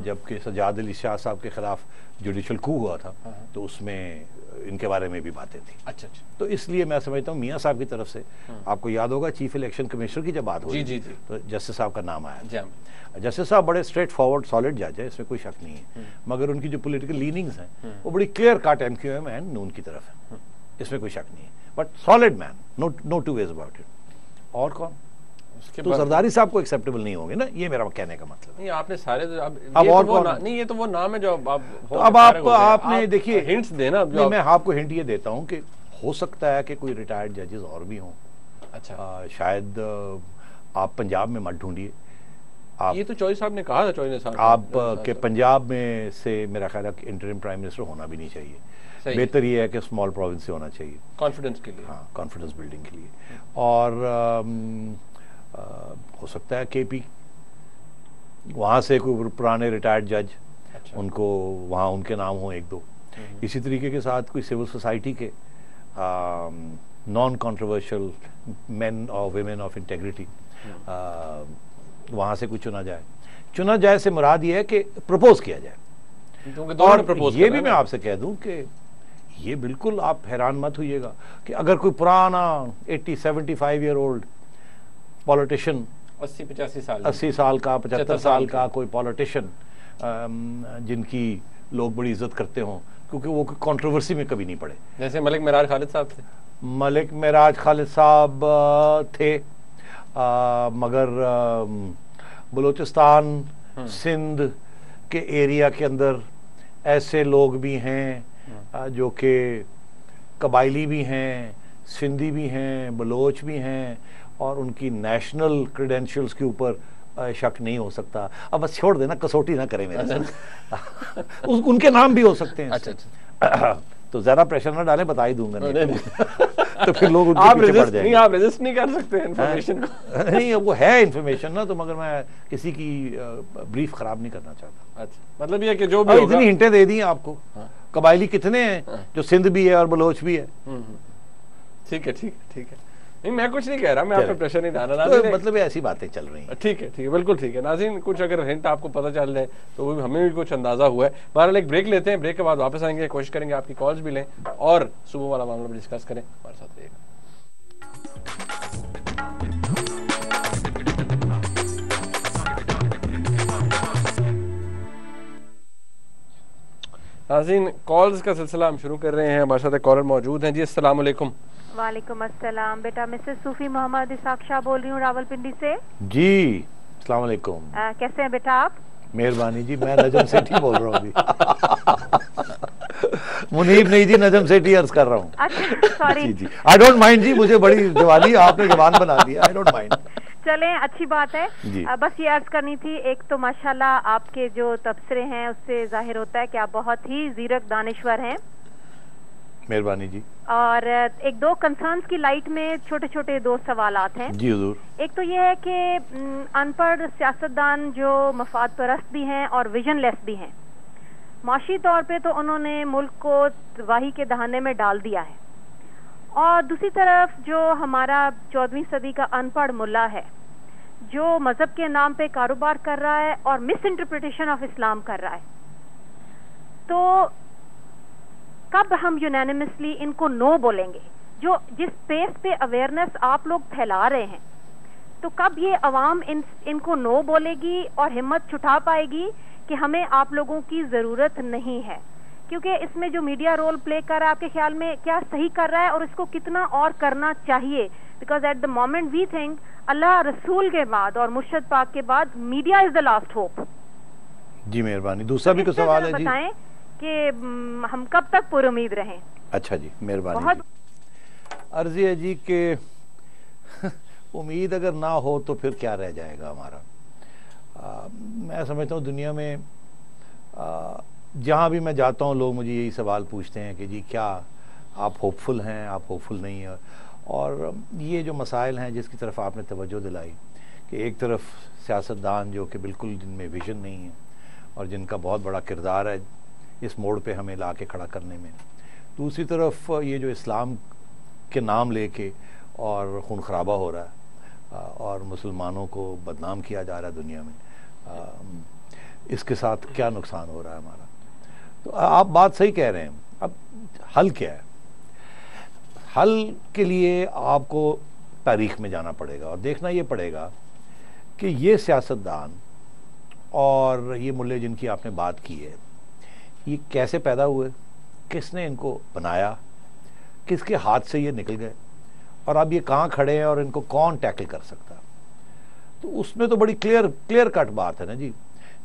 जबकि सजाद अली शाह साहब के खिलाफ जुडिशल कू हुआ था, तो उसमें इनके बारे में भी बातें थी। अच्छा। तो इसलिए मैं समझता हूँ मियाँ साहब की तरफ से, आपको याद होगा चीफ इलेक्शन कमिश्नर की जब बात हुई तो जस्टिस साहब का नाम आया। जस्टिस साहब बड़े स्ट्रेट फॉरवर्ड सॉलिड जज है, इसमें कोई शक नहीं है, मगर उनकी जो पॉलिटिकल लीनिंग्स हैं वो बड़ी clear cut MQM and Noon की तरफ है, इसमें कोई शक नहीं है, but solid man, no two ways about it. और कौन? तो जरदारी साहब को एक्सेप्टेबल नहीं होंगे ना, ये मेरा कहने का मतलब। नहीं, आपने सारे अब और कौन? नहीं, ये तो वो नाम है जो अब आपने देखिए हिंट्स देना। मैं आपको हिंट ये देता हूँ कि हो सकता है कि कोई रिटायर्ड जजेस और भी हों। अच्छा। शायद आप पंजाब में मत ढूंढिए। ये तो चौधरी साहब ने कहा था, चौधरी साहब आप के पंजाब में से मेरा ख्याल है कि इंटरिम प्राइम मिनिस्टर होना भी नहीं चाहिए। बेहतर ये है कि स्मॉल प्रोविंस से होना चाहिए, कॉन्फिडेंस के लिए। हाँ, कॉन्फिडेंस बिल्डिंग के लिए। और हो सकता है KP वहाँ से कोई पुराने रिटायर्ड जज, अच्छा, उनको वहाँ उनके नाम हो एक दो। इसी तरीके के साथ कोई सिविल सोसाइटी के नॉन कंट्रोवर्शियल मेन और विमेन ऑफ इंटेग्रिटी वहाँ से कुछ चुना जाए से मुराद ये है कि प्रपोज किया जाए। और ये भी मैं आपसे कह दूं कि ये बिल्कुल आप हैरान मत होइएगा कि अगर कोई पुराना 80-75 ईयर ओल्ड पॉलिटिशियन 80 साल का 75 साल का कोई पॉलिटिशियन जिनकी लोग बड़ी इज्जत करते हों, क्योंकि वो कंट्रोवर्सी में कभी नहीं पड़े, जैसे मलिक मेराज खालिद साहब थे। मलिक मेराज खालिद साहब थे, मगर बलूचिस्तान सिंध के एरिया के अंदर ऐसे लोग भी हैं जो कि कबायली भी हैं, सिंधी भी हैं, बलोच भी हैं, और उनकी नेशनल क्रेडेंशियल्स के ऊपर शक नहीं हो सकता। अब बस छोड़ देना, कसौटी ना करें मेरे साथ। उनके नाम भी हो सकते हैं। अच्छा। तो ज्यादा प्रेशर ना डालें, बता ही दूंगा। तो फिर लोग आप रेजिस्ट नहीं कर सकते इन्फॉर्मेशन को। नहीं, वो है इन्फॉर्मेशन ना, तो मगर मैं किसी की ब्रीफ खराब नहीं करना चाहता। अच्छा, मतलब ये कि जो भी इतनी हिंटें दे दी आपको। कबायली कितने हैं जो सिंध भी है और बलोच भी है। ठीक है। नहीं, मैं कुछ नहीं कह रहा, मैं आप पे प्रेशर नहीं डाल रहा। तो मतलब ऐसी बातें चल रही हैं। ठीक है, बिल्कुल ठीक है। नाज़रीन, कुछ अगर हिंट आपको पता चल जाए तो वो हमें भी कुछ अंदाजा हुआ है। बहरहाल एक ब्रेक लेते हैं, ब्रेक के बाद वापस आएंगे, कोशिश करेंगे आपकी कॉल्स भी लें और सुबह वाला मामला भी डिस्कस करें। हमारे साथ रहिएगा। नाज़रीन, कॉल्स का सिलसिला हम शुरू कर रहे हैं। हमारे साथ एक कॉलर मौजूद हैं जी। अस्सलाम वालेकुम। वालेकुम अस्सलाम। बेटा मिसेस सूफी मोहम्मद इसाक शाह बोल रही हूँ रावलपिंडी से। जी, अस्सलाम वालेकुम। कैसे हैं बेटा आप? मेहरबानी जी, मैं नजम सेठी बोल रहा हूँ अभी। मुनीब नहीं जी, नजम सेठी अर्ज कर रहा हूँ। अच्छा, सॉरी जी। आई डोंट माइंड जी, मुझे बड़ी जवानी आपने जवान बना दिया। I don't mind. चलें, अच्छी बात है। बस ये अर्ज करनी थी, एक तो माशाल्लाह आपके जो तबसरे हैं उससे जाहिर होता है कि आप बहुत ही जीरक दानिश्वर हैं। मेहरबानी जी। और एक दो कंसर्न्स की लाइट में छोटे छोटे दो सवालात हैं। जी हुजूर। एक तो ये है कि अनपढ़ सियासतदान जो मफाद परस्त भी हैं और विजनलेस भी हैं, माशी तौर पे तो उन्होंने मुल्क को तबाही के दहाने में डाल दिया है, और दूसरी तरफ जो हमारा 14वीं सदी का अनपढ़ मुल्ला है जो मजहब के नाम पे कारोबार कर रहा है और मिस इंटरप्रिटेशन ऑफ इस्लाम कर रहा है, तो कब हम यूनानिमसली इनको नो बोलेंगे? जो जिस पेस पे अवेयरनेस आप लोग फैला रहे हैं, तो कब ये अवाम इनको नो बोलेगी और हिम्मत छुटा पाएगी कि हमें आप लोगों की जरूरत नहीं है? क्योंकि इसमें जो मीडिया रोल प्ले कर रहा है, आपके ख्याल में क्या सही कर रहा है और इसको कितना और करना चाहिए? Because at the moment we think Allah रसूल के बाद और मुर्शद पाक के बाद media is the last hope. जी मेहरबानी। दूसरा भी कुछ सवाल है जी? बताएं कि हम कब तक पुर उम्मीद रहें? अच्छा जी, मेहरबानी। अर्जी है जी कि उम्मीद अगर ना हो तो फिर क्या रह जाएगा हमारा। मैं समझता हूँ दुनिया में जहाँ भी मैं जाता हूँ लोग मुझे यही सवाल पूछते हैं कि जी क्या आप होपफुल हैं, आप होपफुल नहीं हैं। और ये जो मसाइल हैं जिसकी तरफ आपने तवज्जो दिलाई कि एक तरफ सियासतदान जो कि बिल्कुल जिनमें विजन नहीं है और जिनका बहुत बड़ा किरदार है इस मोड़ पे हमें ला के खड़ा करने में, दूसरी तरफ ये जो इस्लाम के नाम लेके और खून खराबा हो रहा है और मुसलमानों को बदनाम किया जा रहा है दुनिया में, इसके साथ क्या नुकसान हो रहा है हमारा। तो आप बात सही कह रहे हैं। अब हल क्या है? हल के लिए आपको तारीख में जाना पड़ेगा और देखना ये पड़ेगा कि ये सियासतदान और ये मुल्ले जिनकी आपने बात की है, ये कैसे पैदा हुए, किसने इनको बनाया, किसके हाथ से ये निकल गए, और अब ये कहाँ खड़े हैं और इनको कौन टैकल कर सकता है। तो उसमें तो बड़ी क्लियर कट बात है ना जी,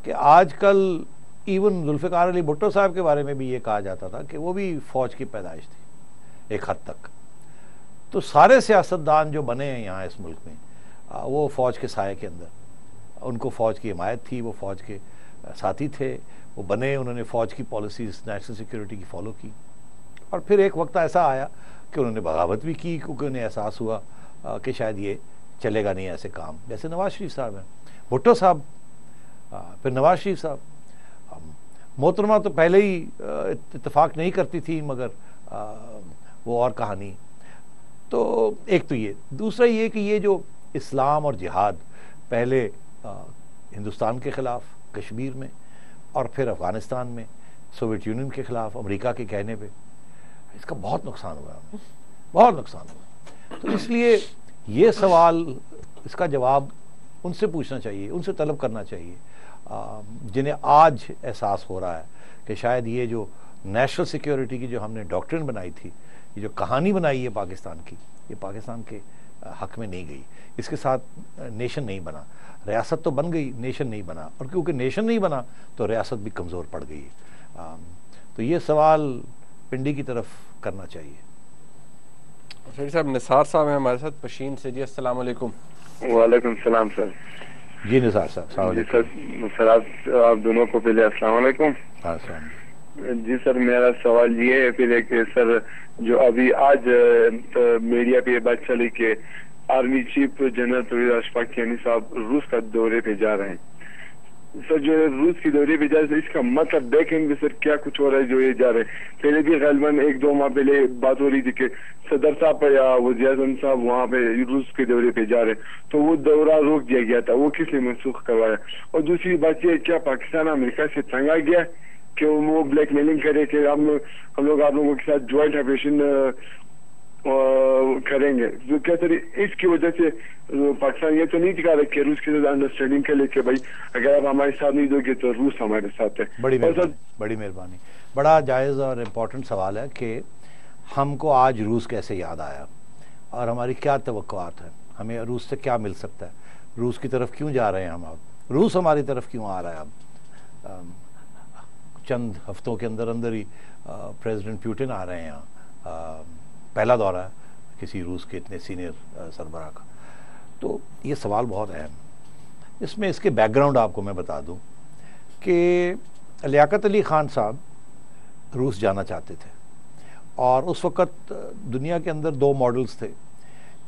कि आजकल इवन जुल्फ़िकार अली भुट्टो साहब के बारे में भी ये कहा जाता था कि वो भी फ़ौज की पैदाइश थी एक हद तक। तो सारे सियासतदान जो बने हैं यहाँ इस मुल्क में, वो फ़ौज के साये के अंदर, उनको फ़ौज की हिमायत थी, वो फ़ौज के साथी थे, वो बने, उन्होंने फ़ौज की पॉलिसीज़ नेशनल सिक्योरिटी की फ़ॉलो की। और फिर एक वक्त ऐसा आया कि उन्होंने बगावत भी की, क्योंकि उन्हें एहसास हुआ कि शायद ये चलेगा नहीं ऐसे काम, जैसे नवाज शरीफ साहब हैं, भुट्टो साहब, फिर नवाज शरीफ साहब। मोहतरमा तो पहले ही इत्तेफाक नहीं करती थी, मगर वो और कहानी। तो एक तो ये, दूसरा ये कि ये जो इस्लाम और जिहाद पहले हिंदुस्तान के ख़िलाफ़ कश्मीर में और फिर अफ़गानिस्तान में सोवियत यूनियन के ख़िलाफ़ अमेरिका के कहने पे, इसका बहुत नुकसान हुआ, बहुत नुकसान हुआ। तो इसलिए ये सवाल, इसका जवाब उनसे पूछना चाहिए, उनसे तलब करना चाहिए जिन्हें आज एहसास हो रहा है कि शायद ये जो नेशनल सिक्योरिटी की जो हमने डॉक्ट्रिन बनाई थी, ये जो कहानी बनाई है पाकिस्तान की, ये पाकिस्तान के हक में नहीं गई। इसके साथ नेशन नहीं बना, रियासत तो बन गई, नेशन नहीं बना, और क्योंकि नेशन नहीं बना तो रियासत भी कमज़ोर पड़ गई। तो ये सवाल पिंडी की तरफ करना चाहिए। शरीफ साहब, निसार साहब हैं हमारे साथ पशीन से जी। अस्सलाम वालेकुम। वालेकुम सलाम सर। जी निसार साहब। जी सर, आप दोनों को पहले अस्सलाम वालेकुम। जी सर, मेरा सवाल ये है फिर एक, सर जो अभी आज मीडिया पे बात चली कि आर्मी चीफ जनरल तौहीद अशफाकियानी साहब रूस का दौरे पे जा रहे हैं। सर जो रूस की दौरे पे जा रहे हैं, इसका मतलब देखेंगे सर क्या कुछ हो रहा है जो ये जा रहे हैं। पहले भी गलबन 1-2 माह पहले बात हो रही थी कि सदर साहब या वज़ीर आज़म साहब वहाँ पे रूस के दौरे पे जा रहे हैं, तो वो दौरा रोक दिया गया था, वो किसने मनसूख करवाया। और दूसरी बात ये, क्या पाकिस्तान अमेरिका से तंग आ गया कि वो ब्लैकमेलिंग करे कि हम लोग आप लोगों के साथ ज्वाइंट ऑपरेशन करेंगे। तो क्या सर इसकी वजह से पाकिस्तान ये तो नहीं दिखा रहा कि रूस के साथ अंडरस्टैंडिंग के लिए कि भाई अगर आप हमारे साथ नहीं दोगे तो रूस हमारे साथ है। बड़ी मेहरबानी, बड़ा जायज़ और इम्पोर्टेंट सवाल है कि हमको आज रूस कैसे याद आया और हमारी क्या तवक्कुआत है, हमें रूस से क्या मिल सकता है, रूस की तरफ क्यों जा रहे हैं हम, अब रूस हमारी तरफ क्यों आ रहा है। अब चंद हफ्तों के अंदर अंदर ही प्रेसिडेंट पुतिन आ रहे हैं यहाँ, पहला दौरा है किसी रूस के इतने सीनियर सरबराह का। तो ये सवाल बहुत अहम। इसमें इसके बैकग्राउंड आपको मैं बता दूं कि लियाकत अली ख़ान साहब रूस जाना चाहते थे और उस वक़्त दुनिया के अंदर 2 मॉडल्स थे,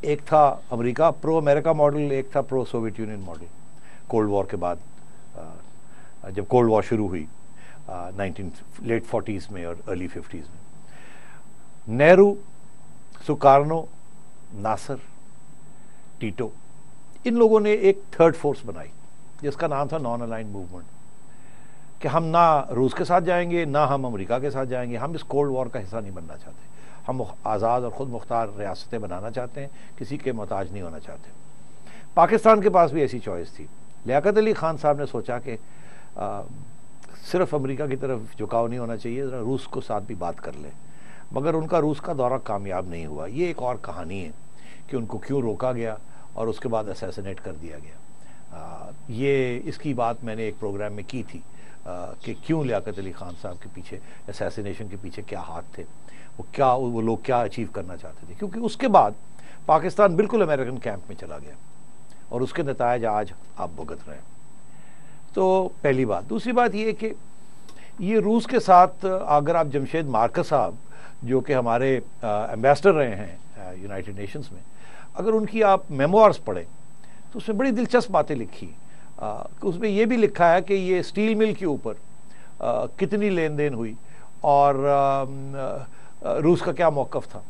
एक था अमेरिका प्रो अमेरिका मॉडल, एक था pro Soviet union model. Cold war के बाद जब कोल्ड वॉर शुरू हुई लेट 40s में और अर्ली 50s में, नेहरू, सुकार्नो, नासर, टीटो, इन लोगों ने एक थर्ड फोर्स बनाई जिसका नाम था नॉन अलाइंड मूवमेंट, कि हम ना रूस के साथ जाएंगे ना हम अमेरिका के साथ जाएंगे, हम इस कोल्ड वॉर का हिस्सा नहीं बनना चाहते, हम आज़ाद और ख़ुद मुख्तार रियासतें बनाना चाहते हैं, किसी के मोहताज नहीं होना चाहते। पाकिस्तान के पास भी ऐसी चॉइस थी। लियाकत अली ख़ान साहब ने सोचा कि सिर्फ अमेरिका की तरफ झुकाव नहीं होना चाहिए, ज़रा रूस को साथ भी बात कर ले, मगर उनका रूस का दौरा कामयाब नहीं हुआ। ये एक और कहानी है कि उनको क्यों रोका गया और उसके बाद असैसिनेट कर दिया गया। ये इसकी बात मैंने एक प्रोग्राम में की थी कि क्यों लियाकत अली ख़ान साहब के पीछे, असैसिनेशन के पीछे क्या हाथ थे, वो लोग क्या अचीव करना चाहते थे, क्योंकि उसके बाद पाकिस्तान बिल्कुल अमेरिकन कैंप में चला गया और उसके नतायज आज आप भुगत रहे हैं। तो पहली बात। दूसरी बात ये कि ये रूस के साथ, अगर आप जमशेद मार्कस साहब जो कि हमारे एम्बेसडर रहे हैं यूनाइटेड नेशंस में, अगर उनकी आप मेमोइर्स पढ़ें तो उसमें बड़ी दिलचस्प बातें लिखी। उसमें ये भी लिखा है कि ये स्टील मिल के ऊपर कितनी लेन देन हुई और रूस का क्या मौक़िफ़ था,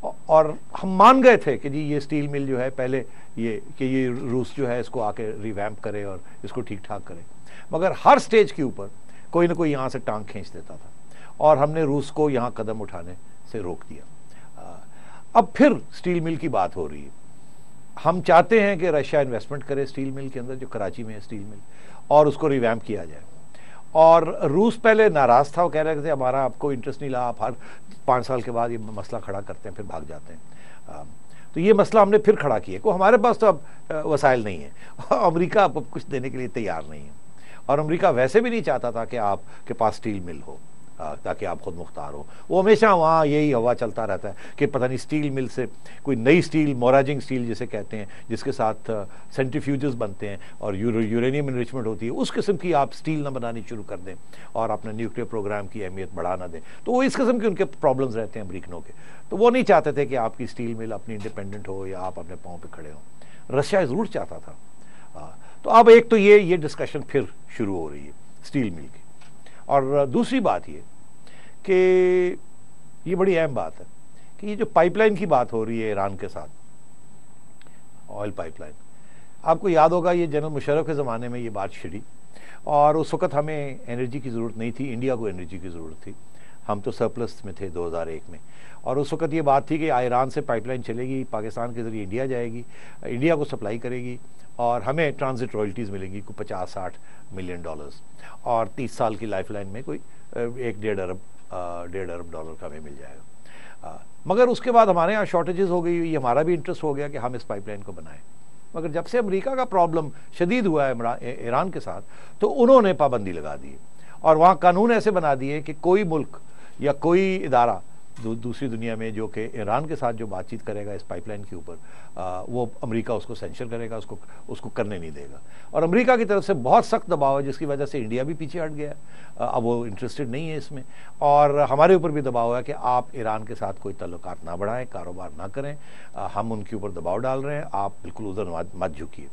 और हम मान गए थे कि जी ये स्टील मिल जो है पहले ये रूस जो है इसको आके रिवैम्प करे और इसको ठीक ठाक करे, मगर हर स्टेज के ऊपर कोई ना कोई यहाँ से टांग खींच देता था और हमने रूस को यहाँ कदम उठाने से रोक दिया। अब फिर स्टील मिल की बात हो रही है। हम चाहते हैं कि रशिया इन्वेस्टमेंट करे स्टील मिल के अंदर, जो कराची में है स्टील मिल, और उसको रिवैम्प किया जाए। और रूस पहले नाराज था, वो कह रहे थे हमारा आपको इंटरेस्ट नहीं लगा, आप हर 5 साल के बाद ये मसला खड़ा करते हैं फिर भाग जाते हैं। तो ये मसला हमने फिर खड़ा किया को हमारे पास तो अब वसाइल नहीं है, अमेरिका अब कुछ देने के लिए तैयार नहीं है, और अमेरिका वैसे भी नहीं चाहता था कि आपके पास स्टील मिल हो ताकि आप खुद मुख्तार हो। वो हमेशा वहाँ यही हवा चलता रहता है कि पता नहीं स्टील मिल से कोई नई स्टील, मोराजिंग स्टील जिसे कहते हैं, जिसके साथ सेंट्रीफ्यूजेस बनते हैं और यूरेनियम इनरिचमेंट होती है, उस किस्म की आप स्टील ना बनानी शुरू कर दें और अपने न्यूक्लियर प्रोग्राम की अहमियत बढ़ा ना दें। तो वो इस किस्म के उनके प्रॉब्लम्स रहते हैं अमरीकनों के। तो वो नहीं चाहते थे कि आपकी स्टील मिल अपनी इंडिपेंडेंट हो या आप अपने पाँव पर खड़े हों। रशिया ज़रूर चाहता था। तो अब एक तो ये डिस्कशन फिर शुरू हो रही है स्टील मिल की। और दूसरी बात ये कि ये बड़ी अहम बात है कि ये जो पाइपलाइन की बात हो रही है ईरान के साथ, ऑयल पाइपलाइन, आपको याद होगा ये जनरल मुशर्रफ के ज़माने में ये बात छिड़ी और उस वक़्त हमें एनर्जी की ज़रूरत नहीं थी, इंडिया को एनर्जी की ज़रूरत थी। हम तो सरप्लस में थे 2001 में, और उस वक़्त ये बात थी कि ईरान से पाइपलाइन चलेगी, पाकिस्तान के ज़रिए इंडिया जाएगी, इंडिया को सप्लाई करेगी और हमें ट्रांजिट रॉयल्टीज़ मिलेंगी कोई $50-60 मिलियन, और 30 साल की लाइफलाइन में कोई 1-1.5 अरब डॉलर का हमें मिल जाएगा। मगर उसके बाद हमारे यहाँ शॉर्टेजेस हो गई, ये हमारा भी इंटरेस्ट हो गया कि हम इस पाइपलाइन को बनाएं। मगर जब से अमेरिका का प्रॉब्लम शदीद हुआ है ईरान के साथ, तो उन्होंने पाबंदी लगा दी और वहाँ कानून ऐसे बना दिए कि कोई मुल्क या कोई इदारा दूसरी दुनिया में जो कि ईरान के साथ जो बातचीत करेगा इस पाइपलाइन के ऊपर, वो अमेरिका उसको सेंशन करेगा, उसको करने नहीं देगा। और अमेरिका की तरफ से बहुत सख्त दबाव है, जिसकी वजह से इंडिया भी पीछे हट गया। अब वो इंटरेस्टेड नहीं है इसमें, और हमारे ऊपर भी दबाव है कि आप ईरान के साथ कोई ताल्लुकात ना बढ़ाएं, कारोबार ना करें। हम उनके ऊपर दबाव डाल रहे हैं, आप बिल्कुल उधर मत झुकिए।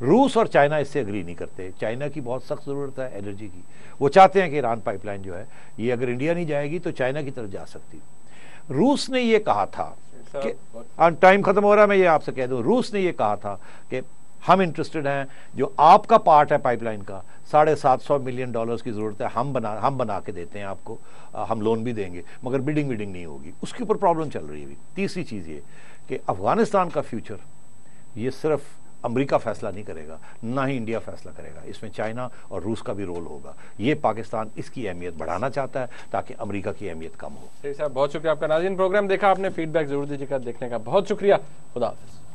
रूस और चाइना इससे एग्री नहीं करते। चाइना की बहुत सख्त ज़रूरत है एनर्जी की, वो चाहते हैं कि ईरान पाइपलाइन जो है ये अगर इंडिया नहीं जाएगी तो चाइना की तरफ जा सकती है। रूस ने ये कहा था कि टाइम खत्म हो रहा है, मैं ये आपसे कह दूं, रूस ने ये कहा था कि हम इंटरेस्टेड हैं, जो आपका पार्ट है पाइपलाइन का $750 मिलियन की ज़रूरत है, हम बना के देते हैं आपको, हम लोन भी देंगे, मगर बिडिंग नहीं होगी। उसके ऊपर प्रॉब्लम चल रही है अभी। तीसरी चीज़ ये कि अफगानिस्तान का फ्यूचर ये सिर्फ अमेरिका फैसला नहीं करेगा, ना ही इंडिया फैसला करेगा, इसमें चाइना और रूस का भी रोल होगा। ये पाकिस्तान इसकी अहमियत बढ़ाना चाहता है ताकि अमेरिका की अहमियत कम हो। साहब बहुत शुक्रिया आपका। नाज़रीन प्रोग्राम देखा आपने, फीडबैक जरूर दीजिएगा, देखने का बहुत शुक्रिया। खुदा हाफ़िज़।